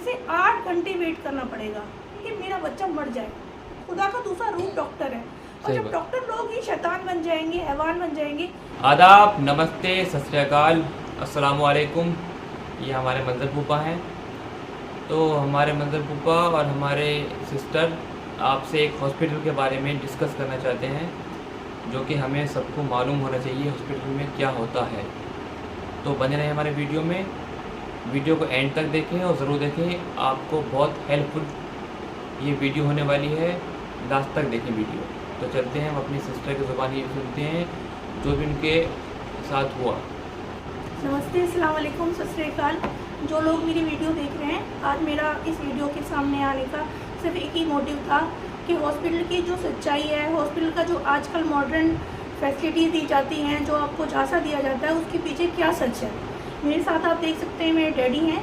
से 8 घंटे वेट करना पड़ेगा कि मेरा बच्चा मर जाए। खुदा का दूसरा रूप डॉक्टर है, और जब डॉक्टर लोग ही शैतान बन जाएंगे, हैवान बन जाएंगे। आदाब, नमस्ते, सत श्री अकाल, अस्सलाम वालेकुम। ये हमारे मंजर फूफा हैं। तो हमारे मंजर फूफा और हमारे सिस्टर आपसे एक हॉस्पिटल के बारे में डिस्कस करना चाहते हैं, जो कि हमें सबको मालूम होना चाहिए हॉस्पिटल में क्या होता है। तो बने रहें हमारे वीडियो में, वीडियो को एंड तक देखें और ज़रूर देखें, आपको बहुत हेल्पफुल ये वीडियो होने वाली है। लास्ट तक देखें वीडियो। तो चलते हैं, हम अपनी सिस्टर की ज़ुबान ये सुनते हैं जो भी उनके साथ हुआ। नमस्ते, अस्सलाम वालेकुम, सत श्री अकाल। जो लोग मेरी वीडियो देख रहे हैं, आज मेरा इस वीडियो के सामने आने का सिर्फ एक ही मोटिव था कि हॉस्पिटल की जो सच्चाई है, हॉस्पिटल का जो आजकल मॉडर्न फैसिलिटीज़ दी जाती हैं, जो आपको झांसा दिया जाता है, उसके पीछे क्या सच है। मेरे साथ आप देख सकते हैं मेरे डैडी हैं।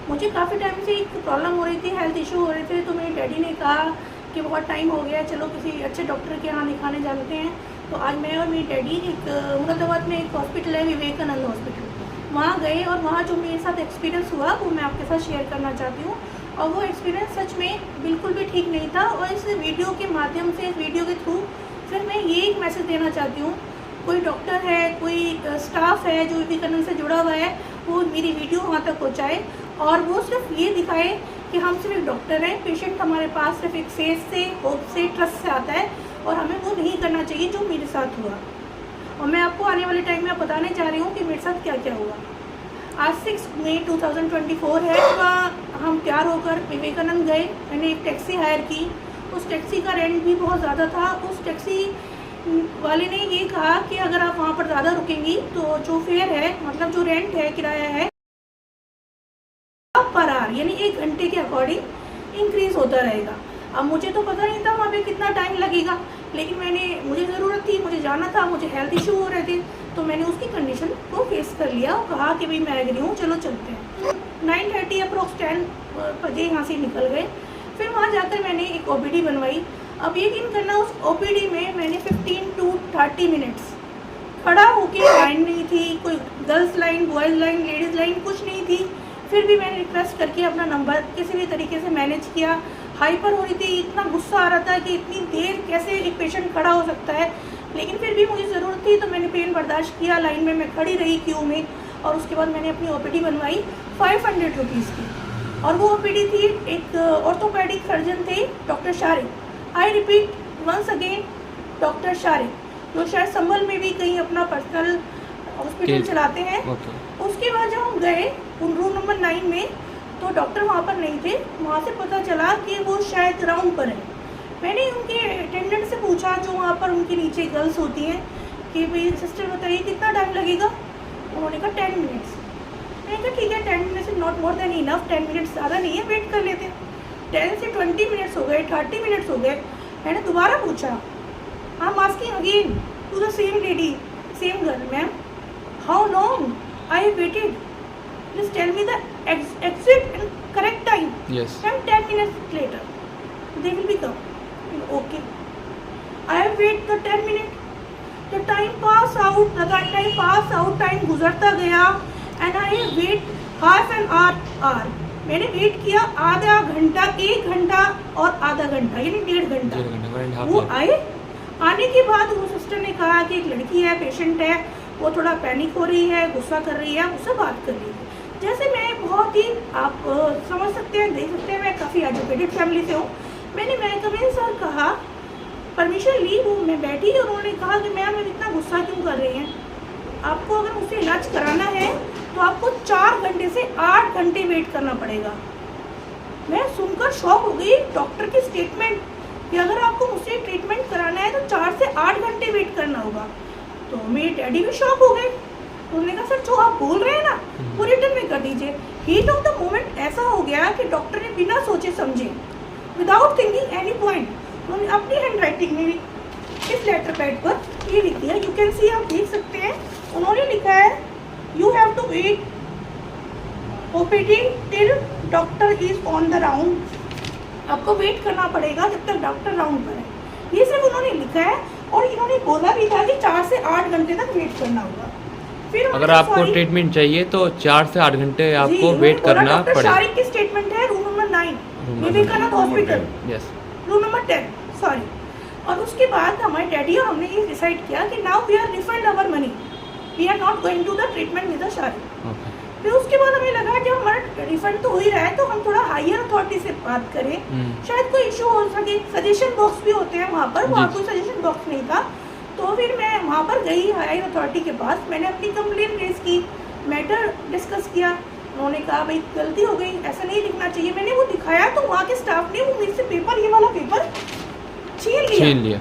मुझे काफ़ी टाइम से एक प्रॉब्लम हो रही थी, हेल्थ इशू हो रहे थे। तो मेरे डैडी ने कहा कि बहुत टाइम हो गया, चलो किसी अच्छे डॉक्टर के यहाँ दिखाने जाते हैं। तो आज मैं और मेरी डैडी एक मुरादाबाद में एक हॉस्पिटल है, विवेकानंद हॉस्पिटल, वहाँ गए। और वहाँ जो मेरे साथ एक्सपीरियंस हुआ वो मैं आपके साथ शेयर करना चाहती हूँ। और वो एक्सपीरियंस सच में बिल्कुल भी ठीक नहीं था। और इस वीडियो के माध्यम से, इस वीडियो के थ्रू फिर मैं ये एक मैसेज देना चाहती हूँ, कोई डॉक्टर है, कोई स्टाफ है जो विवेकानंद से जुड़ा हुआ है, वो मेरी वीडियो वहाँ तक पहुँचाए और वो सिर्फ ये दिखाए कि हम सिर्फ एक डॉक्टर हैं। पेशेंट हमारे पास सिर्फ एक फेथ से, होप से, ट्रस्ट से आता है, और हमें वो नहीं करना चाहिए जो मेरे साथ हुआ। और मैं आपको आने वाले टाइम में बताने जा रही हूँ कि मेरे साथ क्या क्या हुआ। आज 6 मई 2024 है। हम तैयार होकर विवेकानंद गए। मैंने एक टैक्सी हायर की। उस टैक्सी का रेंट भी बहुत ज़्यादा था। उस टैक्सी वाले ने ये कहा कि अगर आप वहाँ पर ज़्यादा रुकेंगी तो जो फेयर है, मतलब जो रेंट है, किराया है, पर आवर यानी 1 घंटे के अकॉर्डिंग इंक्रीज़ होता रहेगा। अब मुझे तो पता नहीं था वहाँ पे कितना टाइम लगेगा, लेकिन मुझे ज़रूरत थी, मुझे जाना था, मुझे हेल्थ इशू हो रहे थे, तो मैंने उसकी कंडीशन को फेस कर लिया और कहा कि भाई मैं एग्री हूँ, चलो चलते हैं। 9:30 अप्रोक्स 10 बजे यहाँ से निकल गए। फिर वहाँ जाकर मैंने एक OPD बनवाई। अब यकीन करना, उस OPD में मैंने 15 to 30 मिनट्स खड़ा होके, लाइन नहीं थी, कोई girls line, boys line, ladies line कुछ नहीं थी। फिर भी मैंने रिक्वेस्ट करके अपना नंबर किसी भी तरीके से मैनेज किया। हाइपर हो रही थी, इतना गुस्सा आ रहा था कि इतनी देर कैसे एक पेशेंट खड़ा हो सकता है, लेकिन फिर भी मुझे ज़रूरत थी तो मैंने पेन बर्दाश्त किया। लाइन में मैं खड़ी रही, क्यू में, और उसके बाद मैंने अपनी OPD बनवाई 500 रुपीज़ की। और वो OPD थी, एक ऑर्थोपेडिक सर्जन थे, doctor Shariq. I repeat once again, doctor Shariq, जो शायद संभल में भी कहीं अपना पर्सनल हॉस्पिटल चलाते हैं। उसके बाद जब हम गए रूम नंबर 9 में, तो डॉक्टर वहाँ पर नहीं थे। वहाँ से पता चला कि वो शायद ग्राउंड पर है। मैंने उनके अटेंडेंट से पूछा, जो वहाँ पर उनके नीचे गर्ल्स होती हैं, कि भाई सिस्टर बताइए कितना टाइम लगेगा। उन्होंने कहा 10 मिनट्स। मैंने कहा ठीक है, 10 minutes is not more than enough, 10 minutes ज़्यादा नहीं है, वेट कर लेते हैं। 10 से 20 मिनट्स हो गए, 30 मिनट्स हो गए। मैंने दोबारा पूछा, I am asking again to the same lady, same girl, ma'am how long I have waited, please tell me the exact and correct time. Yes. I'm 10 minutes later. They will be come. Okay. I have wait the 10 minutes. The time pass out. The time pass out. Time गुजरता गया. And I have wait half an hour. मैंने wait किया आधा घंटा, 1 घंटा और आधा घंटा, यानी 1.5 घंटा। वो आए। आने के बाद वो सिस्टर ने कहा कि एक लड़की है, पेशेंट है, वो थोड़ा पैनिक हो रही है, गुस्सा कर रही है, उससे बात कर रही है। जैसे मैं बहुत ही, आप समझ सकते हैं, देख सकते हैं, मैं काफ़ी एजुकेटेड फैमिली से हूँ। मैंने कमिंग सर कहा, परमिशन ली। वो मैं बैठी और उन्होंने कहा कि मैम आप इतना गुस्सा क्यों कर रही हैं, आपको अगर मुझसे इलाज कराना है तो आपको 4 घंटे से 8 घंटे वेट करना पड़ेगा। मैं सुनकर शॉक हो गई डॉक्टर की स्टेटमेंट कि अगर आपको मुझसे ट्रीटमेंट कराना है तो 4 से 8 घंटे वेट करना होगा। तो मेरे डैडी भी शॉक हो गए। उन्होंने कहा सर जो आप बोल रहे हैं ना वो रिटर्न में कर दीजिए। हीट ऑफ द मोमेंट ऐसा हो गया कि डॉक्टर ने बिना सोचे समझे, विदाउट थिंकिंग एनी पॉइंट, उन्होंने अपनी हैंड राइटिंग में इस लेटर पैड पर ये लिख दिया। यू कैन सी, आप देख सकते हैं, उन्होंने लिखा है you have to wait OPD till doctor is on the round. आपको वेट करना पड़ेगा जब तक डॉक्टर राउंड पर है। ये सिर्फ उन्होंने लिखा है और इन्होंने बोला भी था कि 4 से 8 घंटे तक वेट करना होगा। फिर अगर आपको ट्रीटमेंट चाहिए तो 4 से 8 घंटे आपको वेट करना डॉक्टर पड़ेगा। शारिक की स्टेटमेंट है, room number 9 Vivekanand hospital, yes, room number 10, sorry. और उसके बाद हमारे डैडी और हमने ये डिसाइड किया कि now we are refund our money, we are not going to the treatment with the Shariq. फिर उसके बाद हमें लगा जब हमारा रिफंड तो हो ही रहा है तो हम थोड़ा हायर अथॉरिटी से बात करें, शायद कोई इशू हो सके। सजेशन बॉक्स भी होते हैं वहाँ पर, वहाँ कोई सजेशन बॉक्स नहीं था। तो फिर मैं वहाँ पर गई हायर अथॉरिटी के पास, मैंने अपनी कंप्लेन रेज की, मैटर डिस्कस किया। उन्होंने कहा भाई गलती हो गई, ऐसा नहीं लिखना चाहिए। मैंने वो दिखाया तो वहाँ के स्टाफ ने वो मेरे से पेपर, ये वाला पेपर छीन लिया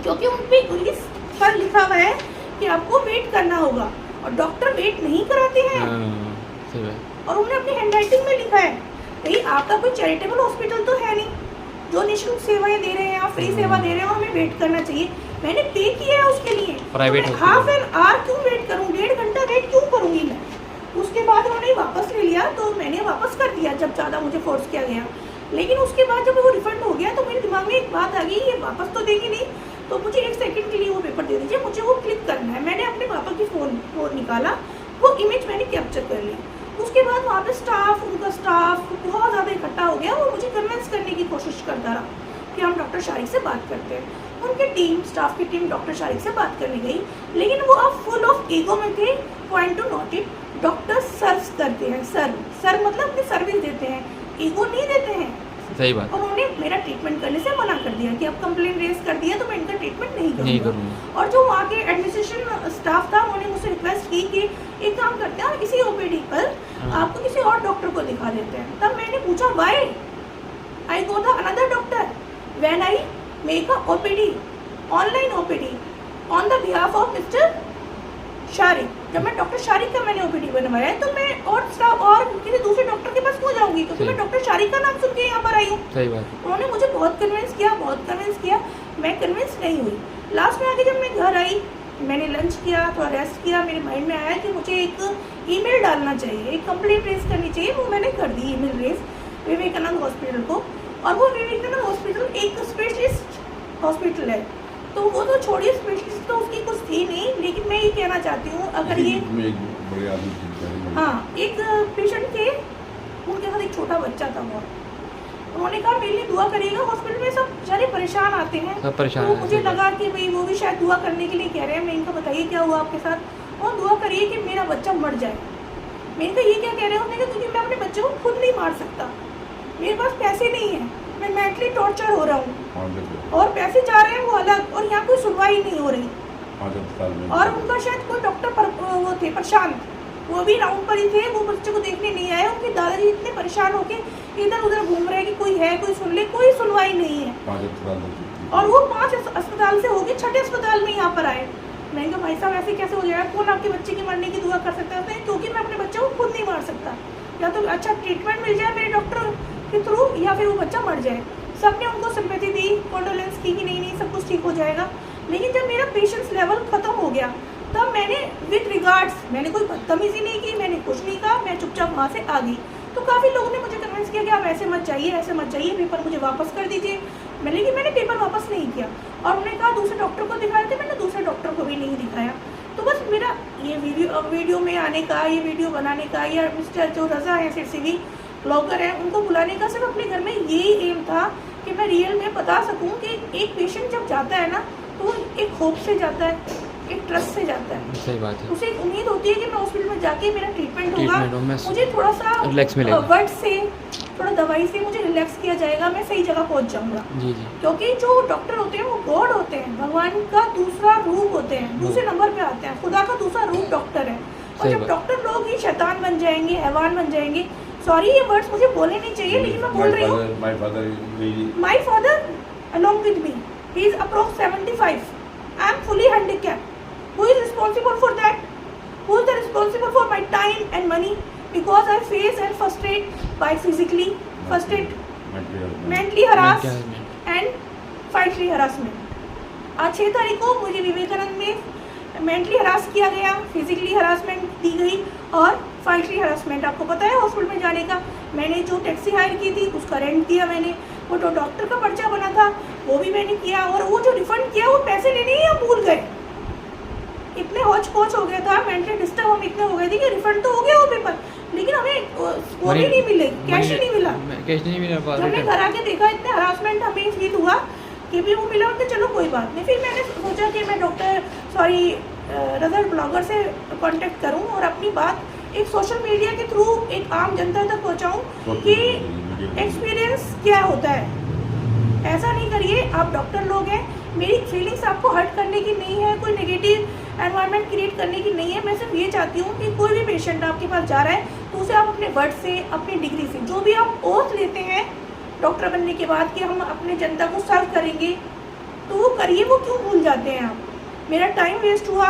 क्योंकि उन पे इंग्लिश पर लिखा हुआ है कि आपको वेट करना होगा और डॉक्टर वेट नहीं कराते हैं। और उन्होंने अपनी हैंडराइटिंग में लिखा है भाई आपका कोई चैरिटेबल हॉस्पिटल तो है नहीं जो निःशुल्क सेवाएं दे रहे हैं, आप फ्री सेवा दे रहे हो, हमें वेट करना चाहिए। मैंने पे किया है उसके लिए, प्राइवेट हाफ एन आवर क्यों वेट करूँ, 1.5 घंटा वेट क्यों करूँगी मैं। उसके बाद उन्होंने वापस ले लिया तो मैंने वापस कर दिया जब ज़्यादा मुझे फोर्स किया गया। लेकिन उसके बाद जब वो रिफंड हो गया तो मेरे दिमाग में एक बात आ गई, ये वापस तो देंगे नहीं तो मुझे 1 सेकंड के लिए वो पेपर दे दीजिए, मुझे वो क्लिक करना है। मैंने अपने पापा की फ़ोन निकाला, वो इमेज मैंने कैप्चर कर ली। उसके बाद वहाँ पे उनका स्टाफ बहुत ज़्यादा इकट्ठा हो गया। वो मुझे कन्विंस करने की कोशिश करता रहा कि हम डॉक्टर शारिक से बात करते हैं। उनकी स्टाफ की टीम डॉक्टर शारिक से बात करने गई, लेकिन वो अब फुल ऑफ ईगो में थे। Point to note it, doctor serve करते हैं, सर मतलब अपनी सर्विस देते हैं, ईगो नहीं देते हैं। सही बात। और उन्होंने मेरा ट्रीटमेंट करने से मना कर दिया कि अब कंप्लेंट रेज कर दिया तो मैं इनका ट्रीटमेंट नहीं करूँगा। और जो वहाँ के एडमिनिस्ट्रेशन स्टाफ था उन्होंने मुझसे रिक्वेस्ट की कि एक काम करते हैं इसी ओपीडी पर आपको किसी और डॉक्टर को दिखा देते हैं। तब मैंने पूछा why I go the another doctor when I make a OPD, online OPD on the behalf of mister Shariq. जब मैं डॉक्टर शारिक का मैंने ओपीडी बनवाया है तो मैं और स्टाफ और किसी दूसरे डॉक्टर के पास क्यों जाऊंगी, क्योंकि मैं डॉक्टर शारिक का नाम सुन के यहाँ पर आई हूँ। सही बात। उन्होंने मुझे बहुत कन्विंस किया, मैं कन्विंस नहीं हुई। लास्ट में आके जब मैं घर आई, मैंने लंच किया, थोड़ा रेस्ट किया, मेरे माइंड में आया कि मुझे एक ईमेल डालना चाहिए, एक कंप्लेंट रेज करनी चाहिए। वो मैंने कर दी ईमेल रेज विवेकानंद हॉस्पिटल को। और वो विवेकानंद हॉस्पिटल एक स्पेशलिस्ट हॉस्पिटल है, तो वो तो छोड़िए स्पेशलिस्ट तो उसकी कुछ थी नहीं। लेकिन मैं ये कहना चाहती हूँ अगर ये एक पेशेंट थे, उनके साथ एक छोटा बच्चा था, वो उन्होंने कहा मेरे लिए दुआ करिएगा, हॉस्पिटल में सब बेचारे परेशान आते हैं, सब परेशान। तो मुझे लगा कि भाई वो भी शायद दुआ करने के लिए कह रहे हैं। मैं इनका बताइए क्या हुआ आपके साथ, और दुआ करिए कि मेरा बच्चा मर जाए। मैंने कहा ये क्या कह रहे हो, मैंने कहा क्योंकि मैं अपने बच्चे को खुद नहीं मार सकता, मेरे पास पैसे नहीं है, मैं मेंटली टॉर्चर हो रहा हूँ और पैसे जा रहे हैं वो अलग, और यहाँ कोई सुनवाई नहीं हो रही। और उनका शायद कोई डॉक्टर वो थे प्रशांत, वो भी राउंड पर ही थे, वो बच्चे को देखने नहीं आए। उनके दादाजी इतने परेशान होके इधर उधर घूम रहे हैं कि कोई है, कोई सुन ले, कोई सुनवाई नहीं है। और वो 5 अस्पताल से होके 6ठे अस्पताल में यहाँ पर आए। मैंने कहा भाई साहब ऐसे कैसे हो जाएगा, कौन आपके बच्चे की मरने की दुआ कर सकता है, क्योंकि मैं अपने बच्चे को खुद नहीं मार सकता। या तो अच्छा ट्रीटमेंट मिल जाए मेरे डॉक्टर के थ्रू, या फिर वो बच्चा मर जाए। सबने उनको सिंपैथी दी, कॉन्डोलेंस की कि नहीं सब कुछ ठीक हो जाएगा। लेकिन जब मेरा पेशेंस लेवल ख़त्म हो गया तब मैंने विद रिगार्ड्स, मैंने कोई बदतमीजी नहीं की, मैंने कुछ नहीं कहा, मैं चुपचाप वहाँ से आ गई। तो काफ़ी लोगों ने मुझे कन्विंस किया कि आप ऐसे मत जाइए, पेपर मुझे वापस कर दीजिए। लेकिन मैंने पेपर वापस नहीं किया। और उन्होंने कहा दूसरे डॉक्टर को दिखाए थे, मैंने दूसरे डॉक्टर को भी नहीं दिखाया। तो बस मेरा ये वीडियो में आने का, ये वीडियो बनाने का, या मिस्टर जो रज़ा है सिरसिवी ब्लॉगर है उनको बुलाने का सिर्फ अपने घर में यही एम था कि मैं रियल में बता सकूं कि एक पेशेंट जब जाता है ना तो एक होप से जाता है, एक ट्रस्ट से जाता है। सही बात है। उसे एक उम्मीद होती है कि मैं हॉस्पिटल में जाके मेरा ट्रीटमेंट होगा, मुझे थोड़ा सा रिलैक्स मिलेगा, वर्ड से थोड़ा दवाई से मुझे रिलैक्स किया जाएगा, मैं सही जगह पहुंच जाऊंगा। जी जी। क्योंकि जो डॉक्टर होते हैं वो गॉड होते हैं, भगवान का दूसरा रूप होते हैं, दूसरे नंबर पे आते हैं, खुदा का दूसरा रूप डॉक्टर है। और जब डॉक्टर लोग ही शैतान बन जाएंगे, हैवान बन जाएंगे, सॉरी ये वर्ड्स मुझे बोलने नहीं चाहिए लेकिन मैं बोल रही हूँ। My father along with me, he is approx 75. I am fully handicapped. Who is responsible for that? Who is responsible for my time and money? Because I face and frustrate by physically, mentally harass and physically harassment. आज 6 तारीख को मुझे विवेकानंद में mentally harass किया गया, physically harassment दी गई और finally harassment. आपको पता है हॉस्पिटल में जाने का, मैंने जो टैक्सी हायर की थी उसका रेंट दिया मैंने, वो जो डॉक्टर का पर्चा बना था वो भी मैंने किया, और वो जो रिफंड किया वो पैसे लेने ही आप भूल गए। इतने हौच पौच हो गया था, मेंटली डिस्टर्ब हम इतने हो गए थे कि रिफंड तो हो गया वो पेपर, लेकिन हमें वो भी नहीं मिले, कैश ही नहीं मिला। कैश नहीं मिला। जब मैं घर आके देखा इतने हरासमेंट हमें फील हुआ कि भी वो मिला, तो चलो कोई बात नहीं। फिर मैंने सोचा कि मैं रिजल्ट ब्लॉगर से कांटेक्ट करूं और अपनी बात एक सोशल मीडिया के थ्रू एक आम जनता तक पहुंचाऊं कि एक्सपीरियंस क्या होता है। ऐसा नहीं करिए, आप डॉक्टर लोग हैं, मेरी फीलिंग्स आपको हर्ट करने की नहीं है, कोई नेगेटिव एनवायरनमेंट क्रिएट करने की नहीं है। मैं सिर्फ ये चाहती हूँ कि कोई भी पेशेंट आपके पास जा रहा है तो उसे आप अपने वर्ड से, अपनी डिग्री से, जो भी आप ओथ लेते हैं डॉक्टर बनने के बाद कि हम अपने जनता को सर्व करेंगे, तो वो करिए। वो क्यों भूल जाते हैं आप? मेरा टाइम वेस्ट हुआ,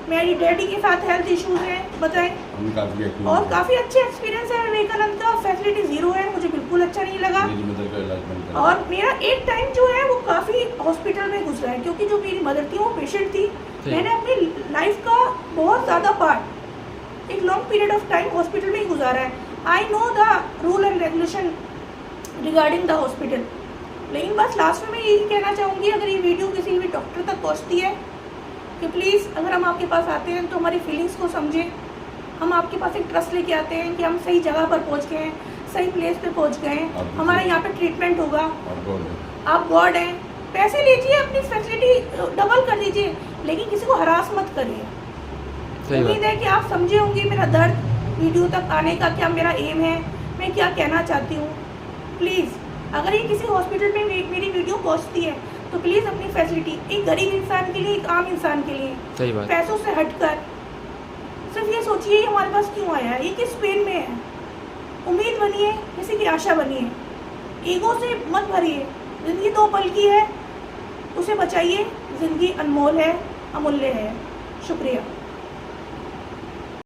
मेरी डैडी के साथ हेल्थ इश्यूज हैं, बताएं, और काफ़ी अच्छे एक्सपीरियंस है विवेकानंद का, फैसिलिटी ज़ीरो है, मुझे बिल्कुल अच्छा नहीं लगा। और मेरा एक टाइम जो है वो काफ़ी हॉस्पिटल में गुजरा है, क्योंकि जो मेरी मदर थी वो पेशेंट थी। मैंने अपनी लाइफ का बहुत ज़्यादा पार्ट एक long period of time hospital में ही गुजारा है। I know the rule and regulation regarding the hospital. लेकिन बस लास्ट में मैं यही कहना चाहूँगी, अगर ये वीडियो किसी भी डॉक्टर तक पहुँचती है, कि प्लीज़ अगर हम आपके पास आते हैं तो हमारी फीलिंग्स को समझें। हम आपके पास एक ट्रस्ट लेके आते हैं कि हम सही जगह पर पहुँच गए हैं, सही प्लेस पे पहुँच गए हैं, हमारा यहाँ पे ट्रीटमेंट होगा। आप गॉड हैं, पैसे लीजिए, अपनी फैसिलिटी डबल कर दीजिए, लेकिन किसी को हरास मत करिए। उम्मीद है कि आप समझे होंगे मेरा दर्द, वीडियो तक आने का क्या मेरा एम है, मैं क्या कहना चाहती हूँ। प्लीज़ अगर ये किसी हॉस्पिटल में मेरी वीडियो पहुँचती है तो प्लीज़ अपनी फैसिलिटी एक गरीब इंसान के लिए, एक आम इंसान के लिए, सही बात, पैसों से हटकर सिर्फ ये सोचिए हमारे पास क्यों आया है, ये किस पेन में है। उम्मीद बनिए, किसी की आशा बनिए, ईगो से मत भरिए। ज़िंदगी 2 पल की है, उसे बचाइए। ज़िंदगी अनमोल है, अमूल्य है। शुक्रिया।